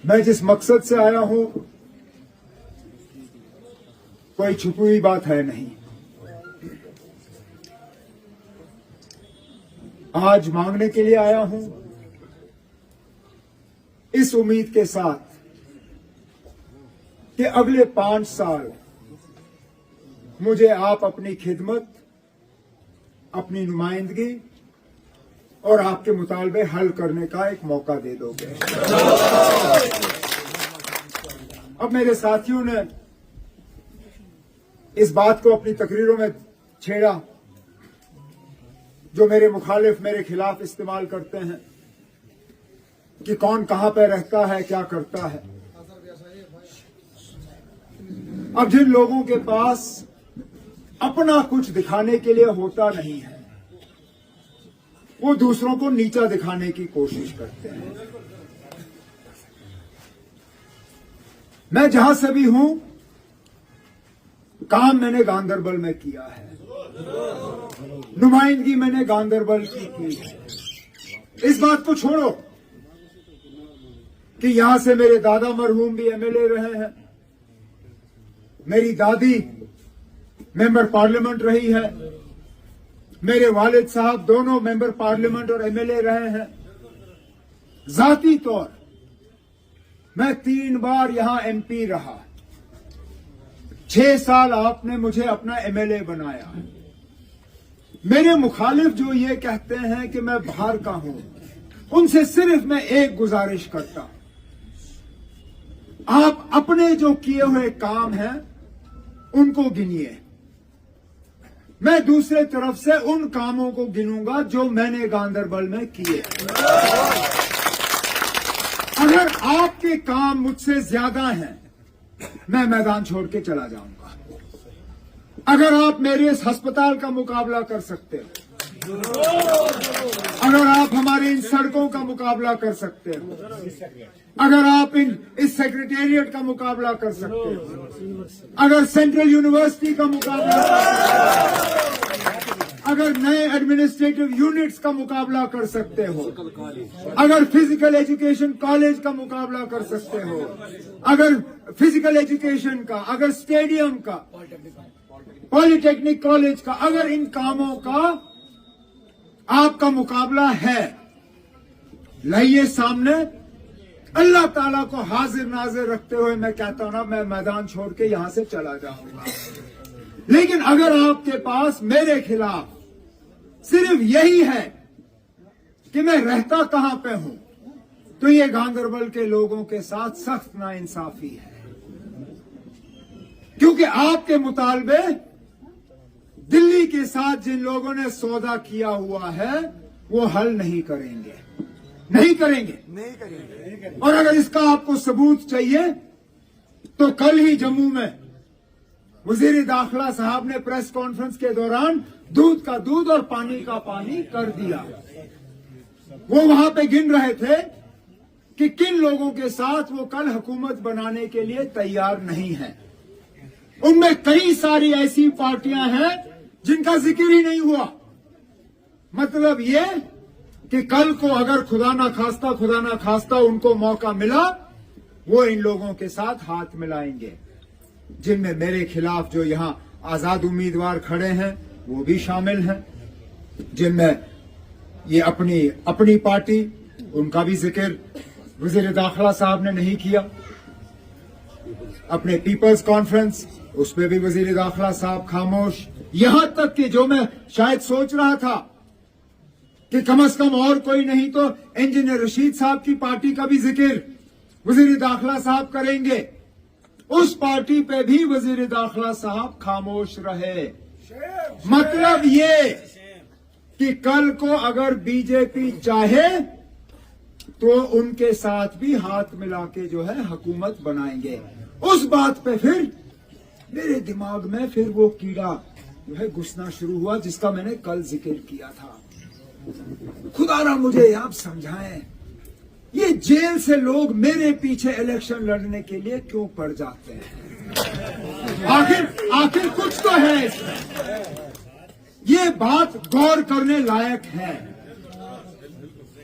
मैं जिस मकसद से आया हूं कोई छुपी हुई बात है नहीं। आज मांगने के लिए आया हूं इस उम्मीद के साथ कि अगले 5 साल मुझे आप अपनी खिदमत, अपनी नुमाइंदगी और आपके मुतालबे हल करने का एक मौका दे दोगे। अब मेरे साथियों ने इस बात को अपनी तकरीरों में छेड़ा जो मेरे मुखालिफ मेरे खिलाफ इस्तेमाल करते हैं कि कौन कहां पे रहता है, क्या करता है। अब जिन लोगों के पास अपना कुछ दिखाने के लिए होता नहीं है वो दूसरों को नीचा दिखाने की कोशिश करते हैं। मैं जहां से भी हूं काम मैंने गांदरबल में किया है, नुमाइंदगी मैंने गांदरबल की है। इस बात को छोड़ो कि यहां से मेरे दादा मरहूम भी एमएलए रहे हैं, मेरी दादी मेंबर पार्लियामेंट रही है, मेरे वालिद साहब दोनों मेंबर पार्लियामेंट और एमएलए रहे हैं। जाती तौर मैं 3 बार यहां एमपी रहा। 6 साल आपने मुझे अपना एमएलए बनाया। मेरे मुखालिफ जो ये कहते हैं कि मैं बाहर का हूं, उनसे सिर्फ मैं एक गुजारिश करता, आप अपने जो किए हुए काम हैं उनको गिनिए। मैं दूसरे तरफ से उन कामों को गिनूंगा जो मैंने गांदरबल में किए। अगर आपके काम मुझसे ज्यादा हैं, मैं मैदान छोड़ के चला जाऊंगा। अगर आप मेरे इस अस्पताल का मुकाबला कर सकते हो, अगर आप हमारे इन सड़कों का मुकाबला कर सकते हो, अगर आप इस सेक्रेटेरिएट का मुकाबला कर सकते हो, अगर सेंट्रल यूनिवर्सिटी का मुकाबला कर सकते हो, अगर नए एडमिनिस्ट्रेटिव यूनिट्स का मुकाबला कर सकते हो, अगर फिजिकल एजुकेशन कॉलेज का मुकाबला कर सकते हो, अगर फिजिकल एजुकेशन का, अगर स्टेडियम का, पॉलिटेक्निक कॉलेज का, अगर इन कामों का आपका मुकाबला है, लाइए सामने। अल्लाह ताला को हाजिर नाजिर रखते हुए मैं कहता हूं ना, मैं मैदान छोड़ के यहां से चला जाऊंगा। लेकिन अगर आपके पास मेरे खिलाफ सिर्फ यही है कि मैं रहता कहां पे हूं, तो ये गांदरबल के लोगों के साथ सख्त नाइंसाफी है। क्योंकि आपके मुतालबे दिल्ली के साथ जिन लोगों ने सौदा किया हुआ है वो हल नहीं करेंगे, नहीं करेंगे। और अगर इसका आपको सबूत चाहिए तो कल ही जम्मू में वजीर दाखिला साहब ने प्रेस कॉन्फ्रेंस के दौरान दूध का दूध और पानी का पानी कर दिया। वो वहां पे गिन रहे थे कि किन लोगों के साथ वो कल हुकूमत बनाने के लिए तैयार नहीं है। उनमें कई सारी ऐसी पार्टियां हैं जिनका जिक्र ही नहीं हुआ। मतलब ये कि कल को अगर खुदा ना खास्ता उनको मौका मिला, वो इन लोगों के साथ हाथ मिलाएंगे। जिनमें मेरे खिलाफ जो यहां आजाद उम्मीदवार खड़े हैं वो भी शामिल हैं, जिनमें ये अपनी पार्टी, उनका भी जिक्र वजीर दाखिला साहब ने नहीं किया। अपने पीपल्स कॉन्फ्रेंस, उस पर भी वजीर दाखिला साहब खामोश। यहां तक कि जो मैं शायद सोच रहा था कि कम से कम और कोई नहीं तो इंजीनियर रशीद साहब की पार्टी का भी जिक्र वजीर दाखिला साहब करेंगे, उस पार्टी पे भी वजीर दाखिला साहब खामोश रहे। मतलब ये कि कल को अगर बीजेपी चाहे तो उनके साथ भी हाथ मिला के जो है हुकूमत बनाएंगे। उस बात पे फिर मेरे दिमाग में फिर वो कीड़ा जो है घुसना शुरू हुआ जिसका मैंने कल जिक्र किया था। खुदारा मुझे आप समझाएं, ये जेल से लोग मेरे पीछे इलेक्शन लड़ने के लिए क्यों पड़ जाते हैं? आखिर कुछ तो है इसमें। ये बात गौर करने लायक है,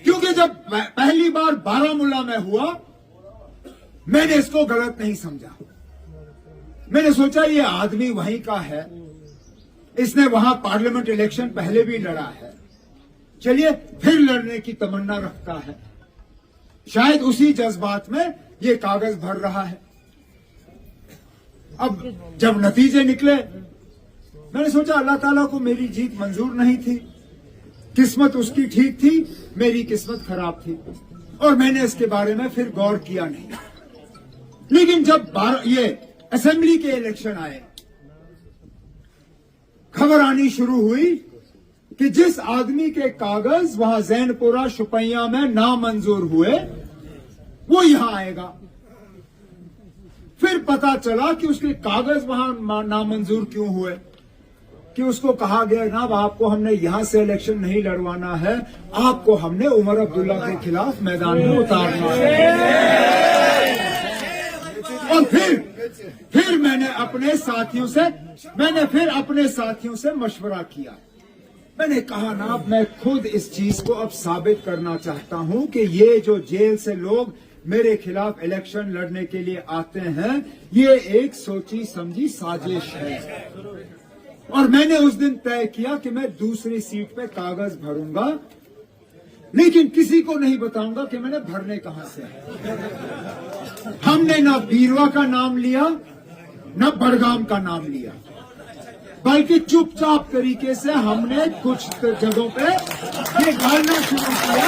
क्योंकि जब पहली बार बारामूला में हुआ मैंने इसको गलत नहीं समझा। मैंने सोचा ये आदमी वहीं का है, इसने वहां पार्लियामेंट इलेक्शन पहले भी लड़ा है, चलिए फिर लड़ने की तमन्ना रखता है, शायद उसी जज्बात में ये कागज भर रहा है। अब जब नतीजे निकले, मैंने सोचा अल्लाह ताला को मेरी जीत मंजूर नहीं थी, किस्मत उसकी ठीक थी, मेरी किस्मत खराब थी, और मैंने इसके बारे में फिर गौर किया नहीं। लेकिन जब ये असेंबली के इलेक्शन आए, खबर आनी शुरू हुई कि जिस आदमी के कागज वहां जैनपुरा शुपैया में नामंजूर हुए वो यहां आएगा। फिर पता चला कि उसके कागज वहां नामंजूर क्यों हुए, कि उसको कहा गया जनाब आपको हमने यहां से इलेक्शन नहीं लड़वाना है, आपको हमने उमर अब्दुल्ला के खिलाफ मैदान में उतारना है। और फिर मैंने अपने साथियों से मशवरा किया। मैंने कहा ना मैं खुद इस चीज को अब साबित करना चाहता हूं कि ये जो जेल से लोग मेरे खिलाफ इलेक्शन लड़ने के लिए आते हैं, ये एक सोची समझी साजिश है। और मैंने उस दिन तय किया कि मैं दूसरी सीट पे कागज भरूंगा, लेकिन किसी को नहीं बताऊंगा कि मैंने भरने कहां से है। हमने ना बीरवा का नाम लिया, ना बड़गाम का नाम लिया, बल्कि चुपचाप तरीके से हमने कुछ जगहों पे ये डालना शुरू किया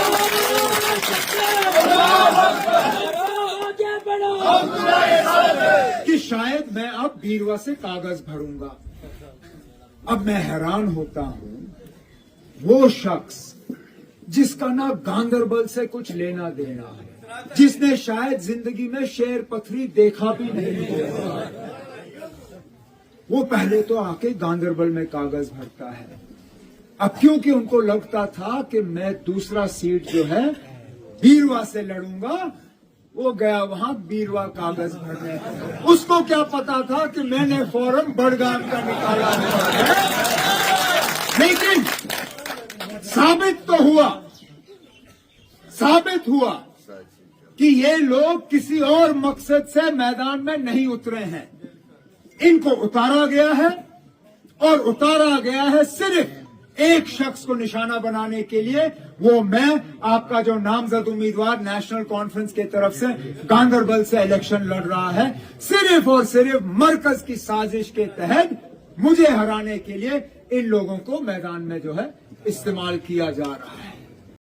कि शायद मैं अब बीरवा से कागज भरूंगा। अब मैं हैरान होता हूं, वो शख्स जिसका ना गांदरबल से कुछ लेना देना है, जिसने शायद जिंदगी में शेर पथरी देखा भी नहीं है, वो पहले तो आके गांदरबल में कागज भरता है। अब क्योंकि उनको लगता था कि मैं दूसरा सीट जो है बीरवा से लड़ूंगा, वो गया वहां बीरवा कागज भरने। उसको क्या पता था कि मैंने फौरन बड़गाम का निकाला है। लेकिन साबित हुआ कि ये लोग किसी और मकसद से मैदान में नहीं उतरे हैं। इनको उतारा गया है, और उतारा गया है सिर्फ एक शख्स को निशाना बनाने के लिए, वो मैं, आपका जो नामजद उम्मीदवार नेशनल कॉन्फ्रेंस की तरफ से गांदरबल से इलेक्शन लड़ रहा है। सिर्फ और सिर्फ मरकज की साजिश के तहत मुझे हराने के लिए इन लोगों को मैदान में जो है इस्तेमाल किया जा रहा है।